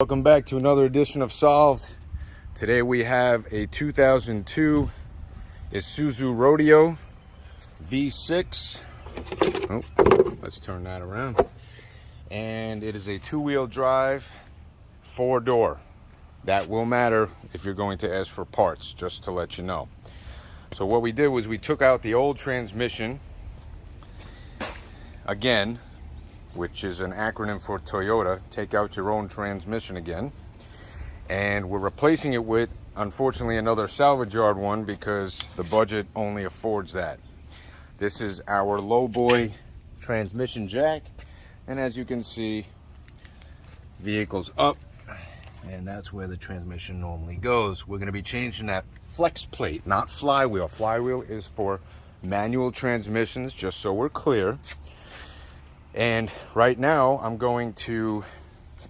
Welcome back to another edition of Solved. Today we have a 2002 ISUZU Rodeo V6. Oh, let's turn that around. And it is a two-wheel drive, four-door. That will matter if you're going to ask for parts, just to let you know. So what we did was we took out the old transmission, again, which is an acronym for Toyota, take out your own transmission again. And we're replacing it with, unfortunately, another salvage yard one because the budget only affords that. This is our lowboy transmission jack. And as you can see, vehicle's up, and that's where the transmission normally goes. We're gonna be changing that flex plate, not flywheel. Flywheel is for manual transmissions, just so we're clear. And right now I'm going to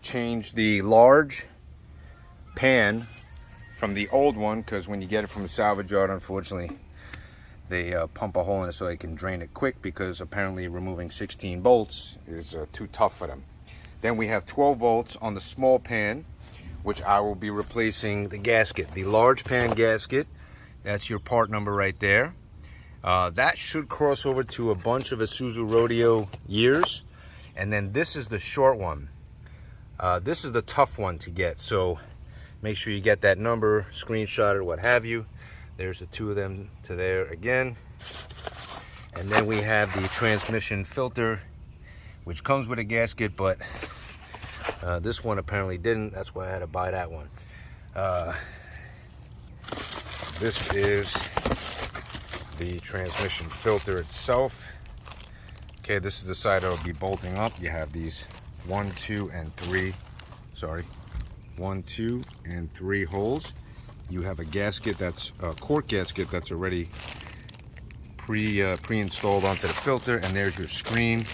change the large pan from the old one, because when you get it from a salvage yard, unfortunately they pump a hole in it so they can drain it quick, because apparently removing 16 bolts is too tough for them. Then we have 12 volts on the small pan, which I will be replacing the gasket, the large pan gasket. That's your part number right there. That should cross over to a bunch of ISUZU Rodeo years. And then this is the short one. This is the tough one to get. So make sure you get that number, screenshot it, what have you. There's the two of them to there again. And then we have the transmission filter, which comes with a gasket, but this one apparently didn't. That's why I had to buy that one. This is the transmission filter itself. Okay, this is the side that will be bolting up. You have these 1, 2, and 3 holes. You have a gasket, that's a cork gasket that's already pre-installed onto the filter, and there's your screen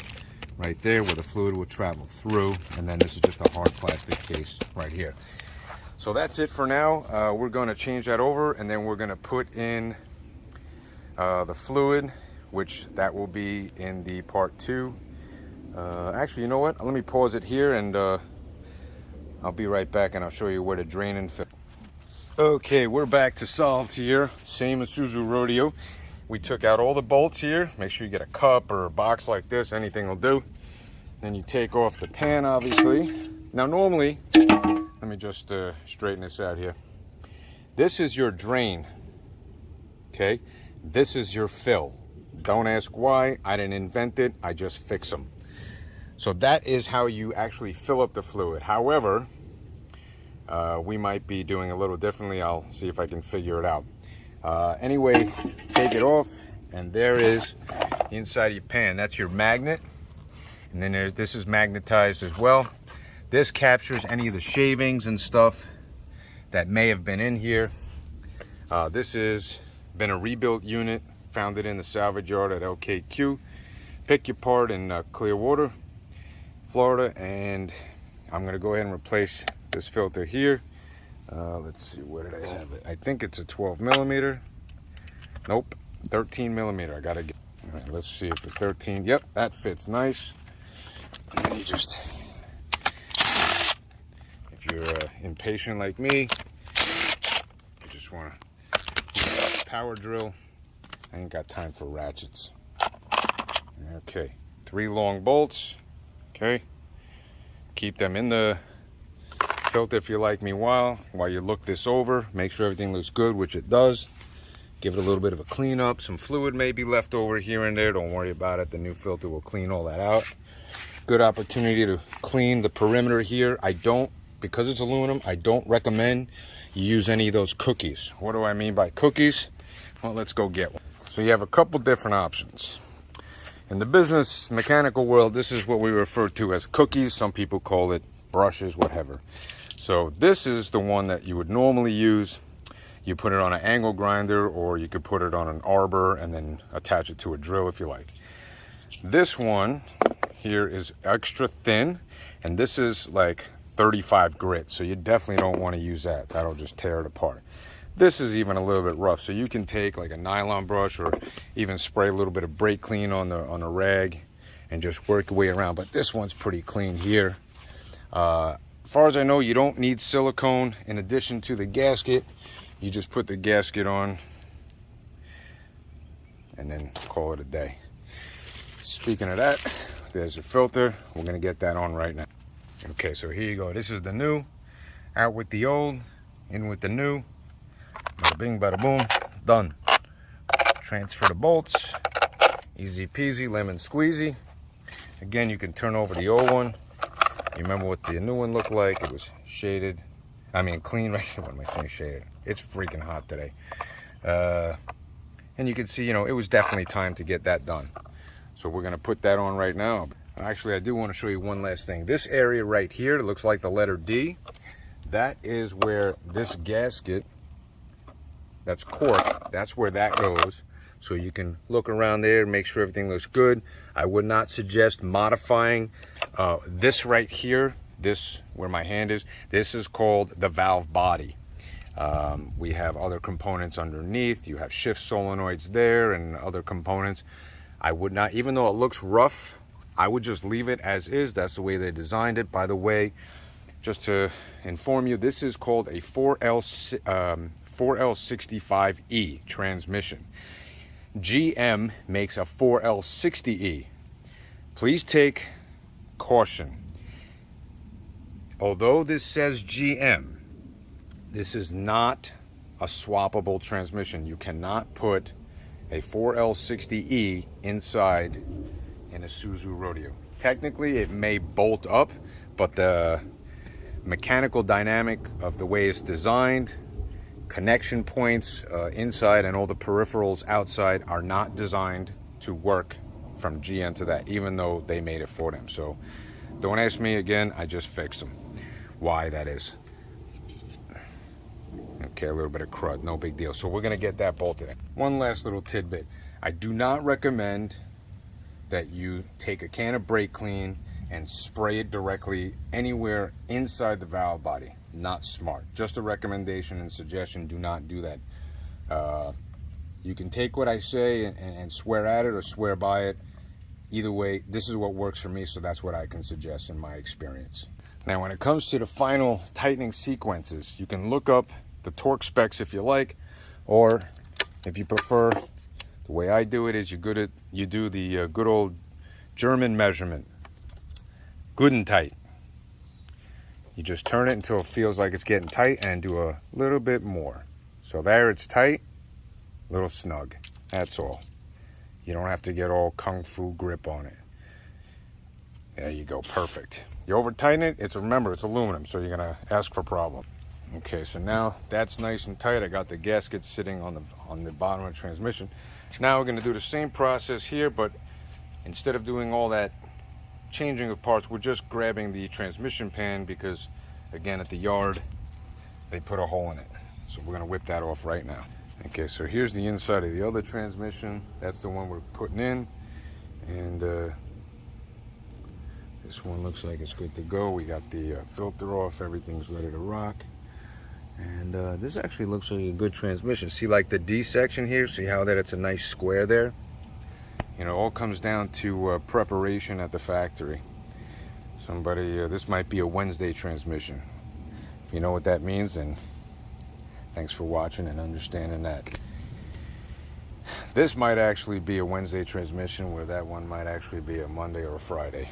right there where the fluid will travel through, and then this is just a hard plastic case right here. So that's it for now. We're going to change that over, and then we're going to put in the fluid, which that will be in the part 2. Actually, you know what? Let me pause it here, and I'll be right back, and I'll show you where to drain and fill. Okay, we're back to Solved here. Same ISUZU Rodeo. We took out all the bolts here. Make sure you get a cup or a box like this. Anything will do. Then you take off the pan, obviously. Now, normally, let me just straighten this out here. This is your drain. Okay? This is your fill. Don't ask why. I didn't invent it. I just fix them. So that is how you actually fill up the fluid. However, we might be doing a little differently. I'll see if I can figure it out. Anyway, take it off, and there is inside your pan. That's your magnet, and then this is magnetized as well. This captures any of the shavings and stuff that may have been in here. This has been a rebuilt unit, found it in the salvage yard at LKQ. Pick your part in Clearwater, Florida, and I'm going to go ahead and replace this filter here. Let's see, where did I have it? I think it's a 12 millimeter. Nope, 13 millimeter. I gotta get. All right, let's see if it's 13. Yep, that fits nice. And then you just, if you're impatient like me, you just want to power drill. I ain't got time for ratchets. Okay, 3 long bolts. Okay, keep them in the filter if you like me while you look this over. Make sure everything looks good, which it does. Give it a little bit of a cleanup. Some fluid may be left over here and there. Don't worry about it. The new filter will clean all that out. Good opportunity to clean the perimeter here. Because it's aluminum, I don't recommend you use any of those cookies. What do I mean by cookies? Well, let's go get one. So you have a couple different options. In the business mechanical world, this is what we refer to as cookies. Some people call it brushes, whatever. So this is the one that you would normally use. You put it on an angle grinder, or you could put it on an arbor and then attach it to a drill if you like. This one here is extra thin, and this is like 35 grit, so you definitely don't want to use that. That'll just tear it apart. This is even a little bit rough, so you can take like a nylon brush or even spray a little bit of brake clean on a rag and just work your way around. But this one's pretty clean here. As far as I know, you don't need silicone in addition to the gasket. You just put the gasket on and then call it a day. Speaking of that, there's a filter. We're gonna get that on right now. Okay, so here you go. This is the new, out with the old, in with the new. Bada bing, bada boom, done. Transfer the bolts, easy peasy, lemon squeezy. Again, you can turn over the old one. You remember what the new one looked like? It was shaded. I mean, clean, right? What am I saying, shaded? It's freaking hot today. And you can see, you know, it was definitely time to get that done. So we're gonna put that on right now. Actually, I do want to show you one last thing. This area right here, it looks like the letter D. That is where this gasket, that's cork, that's where that goes. So you can look around there, make sure everything looks good. I would not suggest modifying this right here, this where my hand is. This is called the valve body. We have other components underneath. You have shift solenoids there and other components. I would not, even though it looks rough, I would just leave it as is. That's the way they designed it. By the way, just to inform you, this is called a 4L65E transmission. GM makes a 4L60E. Please take caution. Although this says GM, this is not a swappable transmission. You cannot put a 4L60E inside an ISUZU Rodeo. Technically, it may bolt up, but the mechanical dynamic of the way it's designed, connection points inside and all the peripherals outside are not designed to work from GM to that, even though they made it for them. So don't ask me again, I just fixed them. Why that is. Okay, a little bit of crud, no big deal. So we're gonna get that bolted in. One last little tidbit. I do not recommend that you take a can of brake clean and spray it directly anywhere inside the valve body. Not smart. Just a recommendation and suggestion, do not do that. You can take what I say and swear at it or swear by it. Either way, this is what works for me, so that's what I can suggest in my experience. Now, when it comes to the final tightening sequences, you can look up the torque specs if you like, or if you prefer, the way I do it is you do the good old German measurement. Good and tight. You just turn it until it feels like it's getting tight and do a little bit more. So there it's tight, a little snug. That's all. You don't have to get all kung fu grip on it. There you go, perfect. You over tighten it, remember it's aluminum, so you're gonna ask for problem. Okay, so now that's nice and tight. I got the gasket sitting on the bottom of the transmission. Now we're gonna do the same process here, but instead of doing all that changing of parts, we're just grabbing the transmission pan because, again, at the yard, they put a hole in it. So we're gonna whip that off right now. Okay, so here's the inside of the other transmission. That's the one we're putting in. And this one looks like it's good to go. We got the filter off, everything's ready to rock. And this actually looks like a good transmission. See, like the D section here, see how that it's a nice square there? You know, it all comes down to preparation at the factory. Somebody, this might be a Wednesday transmission. If you know what that means, then thanks for watching and understanding that. This might actually be a Wednesday transmission, where that one might actually be a Monday or a Friday.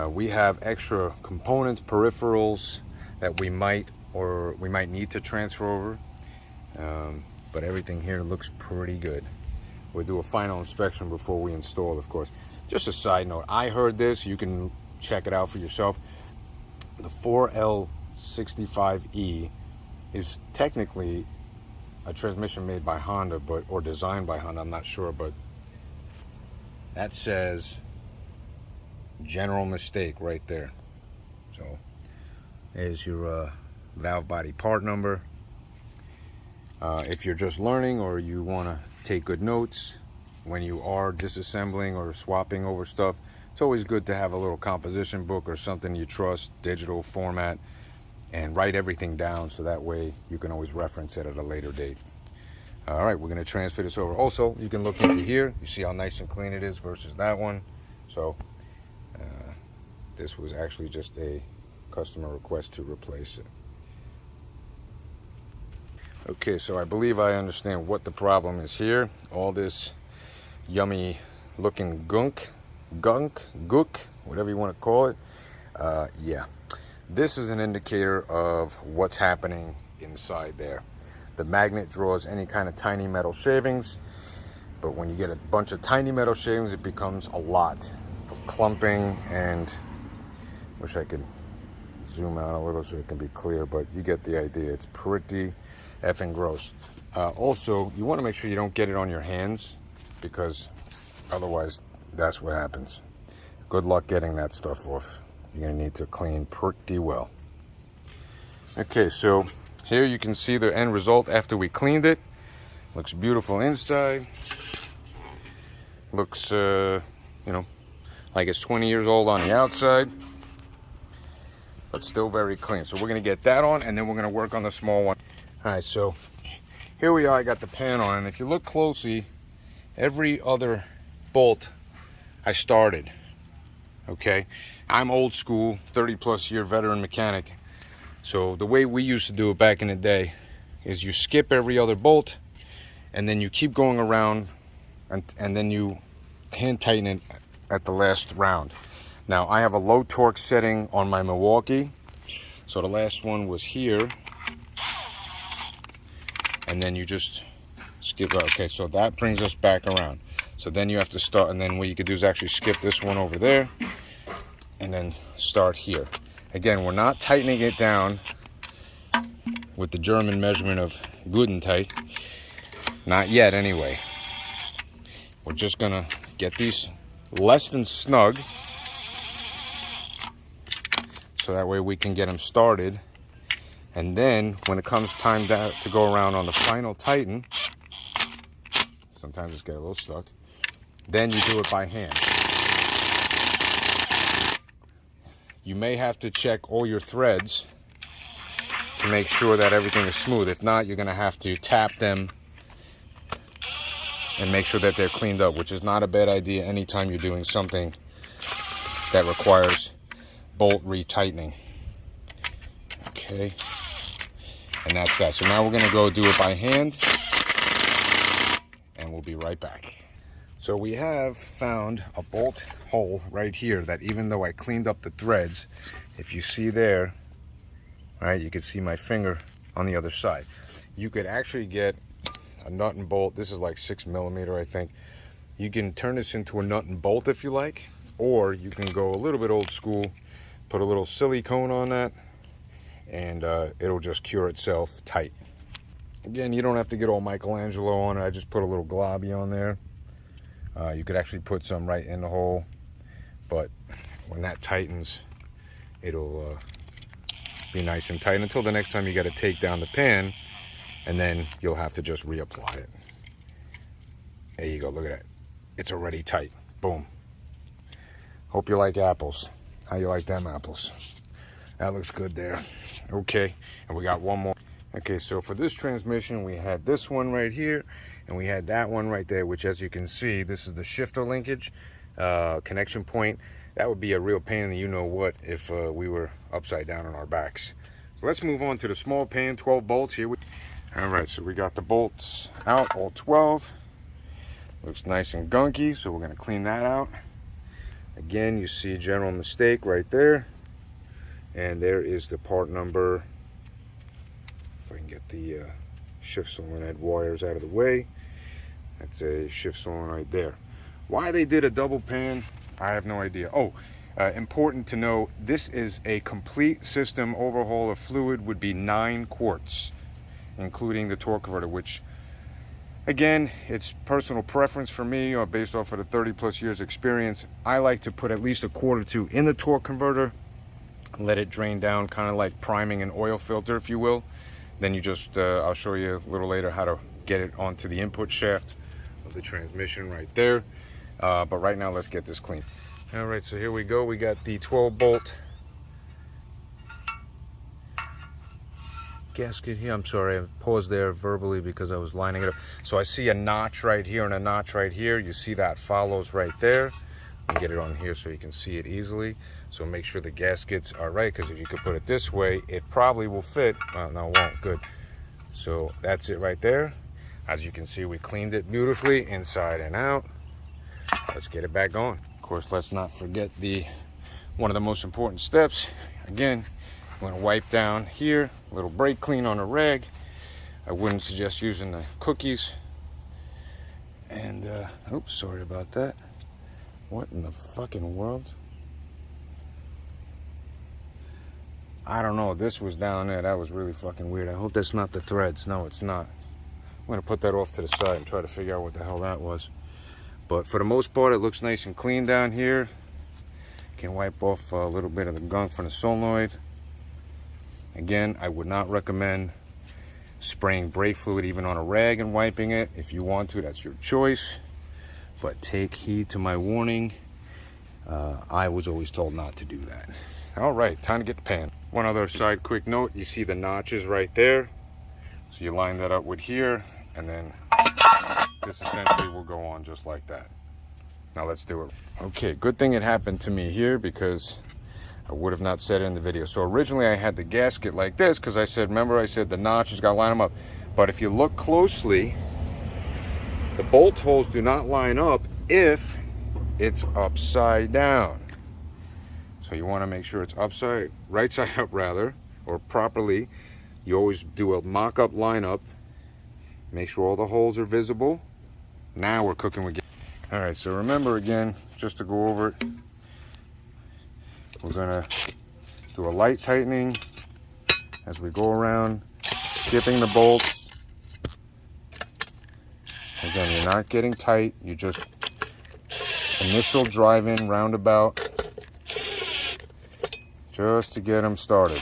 We have extra components, peripherals that we might need to transfer over, but everything here looks pretty good. We'll do a final inspection before we install, of course. Just a side note, I heard this, you can check it out for yourself. The 4L65E is technically a transmission made by Honda, or designed by Honda, I'm not sure, but that says general mistake right there. So there's your valve body part number. If you're just learning, or you want to take good notes when you are disassembling or swapping over stuff, it's always good to have a little composition book or something you trust, digital format, and write everything down, so that way you can always reference it at a later date. All right, we're going to transfer this over. Also, you can look into here, you see how nice and clean it is versus that one. So this was actually just a customer request to replace it. Okay, so I believe I understand what the problem is here. All this yummy looking gunk, gook, whatever you want to call it. Yeah, this is an indicator of what's happening inside there. The magnet draws any kind of tiny metal shavings, but when you get a bunch of tiny metal shavings, it becomes a lot of clumping, and wish I could zoom out a little so it can be clear, but you get the idea. It's pretty effing gross. Also, you want to make sure you don't get it on your hands, because otherwise that's what happens. Good luck getting that stuff off. You're going to need to clean pretty well. Okay, so here you can see the end result after we cleaned it. Looks beautiful inside. Looks, you know, like it's 20 years old on the outside, but still very clean. So we're going to get that on, and then we're going to work on the small one. All right, so here we are. I got the pan on, and if you look closely, every other bolt I started. Okay, I'm old school, 30+ year veteran mechanic. So the way we used to do it back in the day is you skip every other bolt, and then you keep going around, and then you hand tighten it at the last round. Now I have a low torque setting on my Milwaukee, so the last one was here, and then you just skip. Okay, so that brings us back around. So then you have to start, and then what you could do is actually skip this one over there and then start here. Again, we're not tightening it down with the German measurement of good and tight. Not yet anyway. We're just gonna get these less than snug, so that way we can get them started. And then when it comes time to go around on the final tighten, sometimes it's get a little stuck, then you do it by hand. You may have to check all your threads to make sure that everything is smooth. If not, you're gonna have to tap them and make sure that they're cleaned up, which is not a bad idea anytime you're doing something that requires bolt retightening. Okay, and that's that. So now we're gonna go do it by hand, and we'll be right back. So we have found a bolt hole right here that, even though I cleaned up the threads, if you see there, right, you can see my finger on the other side. You could actually get a nut and bolt. This is like 6mm, I think. You can turn this into a nut and bolt if you like, or you can go a little bit old school, put a little silicone on that, and it'll just cure itself tight. Again, you don't have to get all Michelangelo on it. I just put a little globby on there. You could actually put some right in the hole, but when that tightens, it'll be nice and tight until the next time you got to take down the pan, and then you'll have to just reapply it. There you go, look at that. It's already tight. Boom. Hope you like apples. How you like them apples? That looks good there. Okay, and we got one more. Okay, so for this transmission, we had this one right here, and we had that one right there, which, as you can see, this is the shifter linkage connection point. That would be a real pain in the you-know-what if we were upside down on our backs. So let's move on to the small pan, 12 bolts here. All right, so we got the bolts out, all 12. Looks nice and gunky, so we're gonna clean that out. Again, you see general mistake right there. And there is the part number. If I can get the shift solenoid wires out of the way. That's a shift solenoid there. Why they did a double pan, I have no idea. Oh, important to know, this is a complete system overhaul of fluid, would be 9 quarts, including the torque converter, which, again, it's personal preference for me, or based off of the 30+ years experience. I like to put at least 1/4 or 2 in the torque converter, let it drain down, kind of like priming an oil filter, if you will. Then you just, I'll show you a little later how to get it onto the input shaft of the transmission right there. But right now, let's get this clean. All right, so here we go. We got the 12 bolt gasket here. I'm sorry, I paused there verbally because I was lining it up. So I see a notch right here and a notch right here. You see that follows right there. and get it on here so you can see it easily. So make sure the gaskets are right, because if you could put it this way, it probably will fit. No, it won't. Good. So that's it right there. As you can see, we cleaned it beautifully inside and out. Let's get it back on. Of course, let's not forget one of the most important steps. Again, I'm going to wipe down here, a little brake clean on a rag. I wouldn't suggest using the cookies. And, oops, sorry about that. What in the fucking world? I don't know, this was down there. That was really fucking weird. I hope that's not the threads. No, it's not. I'm going to put that off to the side and try to figure out what the hell that was. But for the most part, it looks nice and clean down here. Can wipe off a little bit of the gunk from the solenoid. Again, I would not recommend spraying brake fluid even on a rag and wiping it. If you want to, that's your choice. But take heed to my warning. I was always told not to do that. All right, time to get the pan. One other side quick note, you see the notches right there. So you line that up with here, and then this essentially will go on just like that. Now let's do it. Okay, good thing it happened to me here, because I would have not said it in the video. So originally I had the gasket like this, because I said, remember I said the notches, got to line them up. But if you look closely, the bolt holes do not line up if it's upside down. So you want to make sure it's right side up rather, or properly. You always do a mock-up lineup. Make sure all the holes are visible. Now we're cooking with gas. All right, so remember again, just to go over it, we're gonna do a light tightening as we go around, skipping the bolts. Again, you're not getting tight, you just initial drive-in roundabout just to get them started.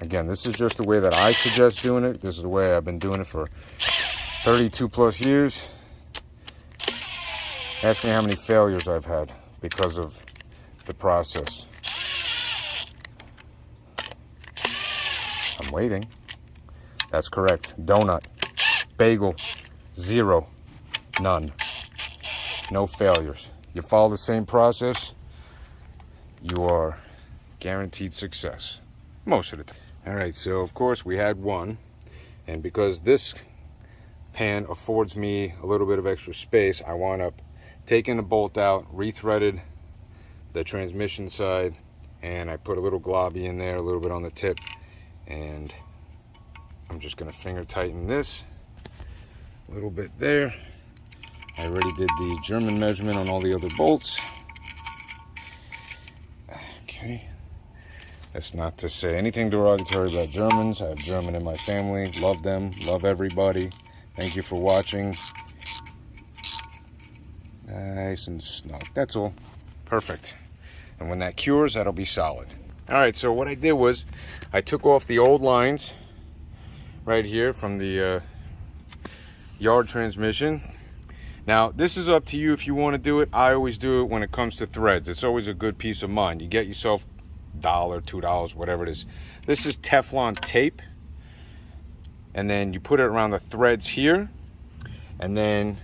Again, this is just the way that I suggest doing it. This is the way I've been doing it for 32 plus years. Ask me how many failures I've had because of the process. I'm waiting. That's correct. Donut, bagel, 0, none. No failures. You follow the same process, you are guaranteed success. Most of the time. All right, so of course we had one, and because this pan affords me a little bit of extra space, I wound up taking the bolt out, rethreaded the transmission side, and I put a little globby in there, a little bit on the tip, and I'm just gonna finger tighten this a little bit there. I already did the German measurement on all the other bolts. Okay. That's not to say anything derogatory about Germans. I have German in my family. Love them. Love everybody. Thank you for watching. Nice and snug. That's all. Perfect. And when that cures, that'll be solid. All right, so what I did was I took off the old lines right here from the yard transmission. Now, this is up to you if you want to do it. I always do it when it comes to threads. It's always a good peace of mind. You get yourself $1, $2, whatever it is. This is Teflon tape, and then you put it around the threads here, and then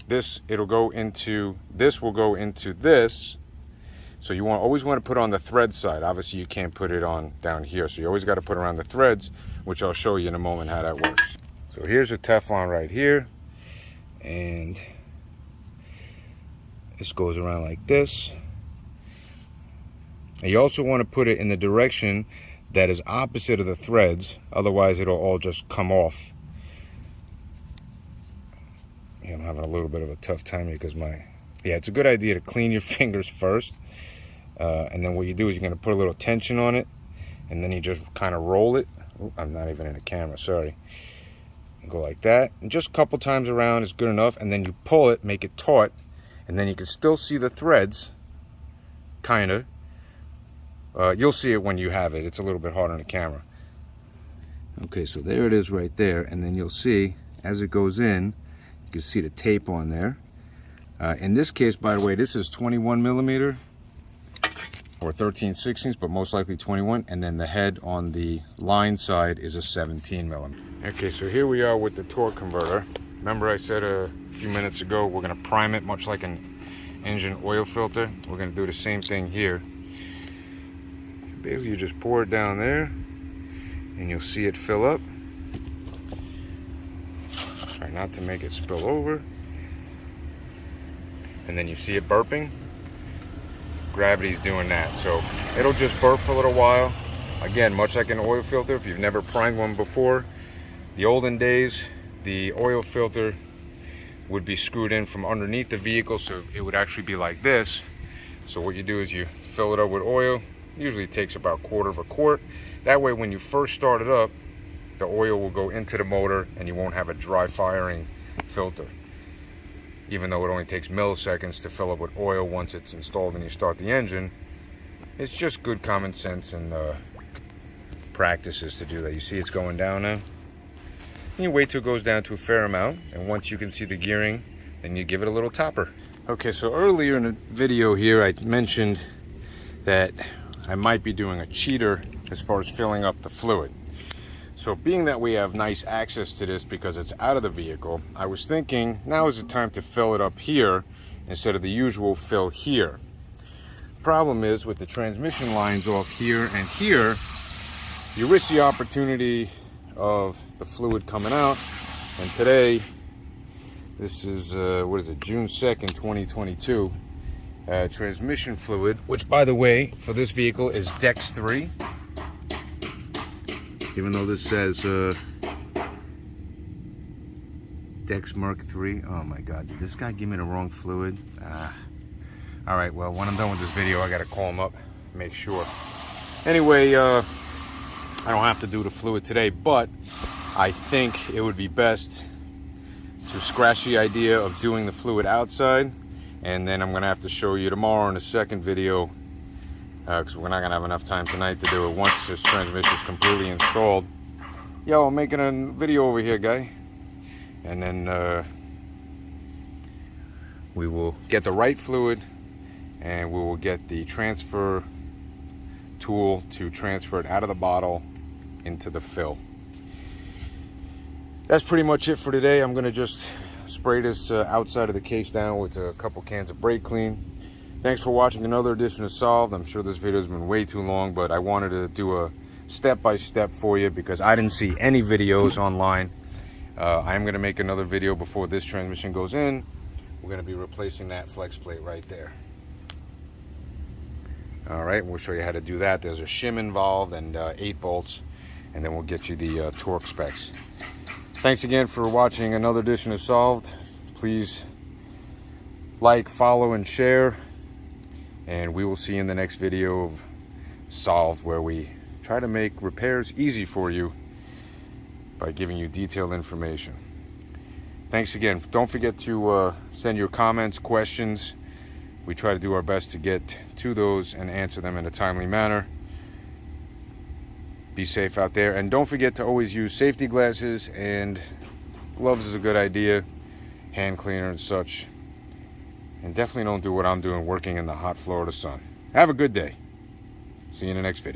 this will go into this. So you always want to put on the thread side. Obviously you can't put it on down here, so you always got to put around the threads, which I'll show you in a moment how that works. So here's a Teflon right here, and this goes around like this. And you also want to put it in the direction that is opposite of the threads, otherwise it'll all just come off. Yeah, I'm having a little bit of a tough time here because it's a good idea to clean your fingers first, and then what you do is you're going to put a little tension on it, and then you just kind of roll it. Ooh, I'm not even in the camera, sorry. Go like that, and just a couple times around is good enough, and then you pull it, make it taut, and then you can still see the threads, kind of. You'll see it when you have it. It's a little bit hard on the camera. Okay, so there it is right there, and then you'll see as it goes in, you can see the tape on there. In this case, by the way, this is 21 millimeter or 13/16, but most likely 21, and then the head on the line side is a 17 millimeter. Okay, so here we are with the torque converter. Remember I said a few minutes ago we're going to prime it much like an engine oil filter. We're going to do the same thing here. Basically you just pour it down there and you'll see it fill up. Try not to make it spill over. And then you see it burping. Gravity's doing that, so it'll just burp for a little while. Again, much like an oil filter, if you've never primed one before, the olden days, the oil filter would be screwed in from underneath the vehicle, so it would actually be like this. So what you do is you fill it up with oil. Usually it takes about 1/4 of a quart. That way when you first start it up, the oil will go into the motor and you won't have a dry firing filter. Even though it only takes milliseconds to fill up with oil once it's installed and you start the engine, it's just good common sense and practices to do that. You see it's going down now? And you wait till it goes down to a fair amount, and once you can see the gearing, then you give it a little topper. Okay, so earlier in the video here I mentioned that I might be doing a cheater as far as filling up the fluid. So being that we have nice access to this because it's out of the vehicle, I was thinking now is the time to fill it up here instead of the usual fill here. Problem is with the transmission lines off here and here, you risk the opportunity of the fluid coming out. And today, this is, what is it, June 2nd, 2022. Transmission fluid, which by the way, for this vehicle is Dex 3. Even though this says Dex Mark 3. Oh my God, did this guy give me the wrong fluid? All right, well, when I'm done with this video, I gotta call him up, make sure. Anyway, I don't have to do the fluid today, but I think it would be best to scratch the idea of doing the fluid outside, and then I'm gonna have to show you tomorrow in the second video, because we're not gonna have enough time tonight to do it once this transmission is completely installed. Yo, I'm making a video over here, guy. And then we will get the right fluid, and we will get the transfer tool to transfer it out of the bottle into the fill. That's pretty much it for today. I'm gonna just spray this outside of the case down with a couple cans of brake clean. Thanks for watching another edition of Solved. I'm sure this video has been way too long, but I wanted to do a step-by-step for you because I didn't see any videos online. I am going to make another video before this transmission goes in. We're going to be replacing that flex plate right there. All right, we'll show you how to do that. There's a shim involved and 8 bolts, and then we'll get you the torque specs. Thanks again for watching another edition of Solved. Please like, follow, and share. And we will see you in the next video of Solved, where we try to make repairs easy for you by giving you detailed information. Thanks again. Don't forget to send your comments, questions. We try to do our best to get to those and answer them in a timely manner. Be safe out there, and don't forget to always use safety glasses, and gloves is a good idea, hand cleaner and such. And definitely don't do what I'm doing, working in the hot Florida sun. Have a good day. See you in the next video.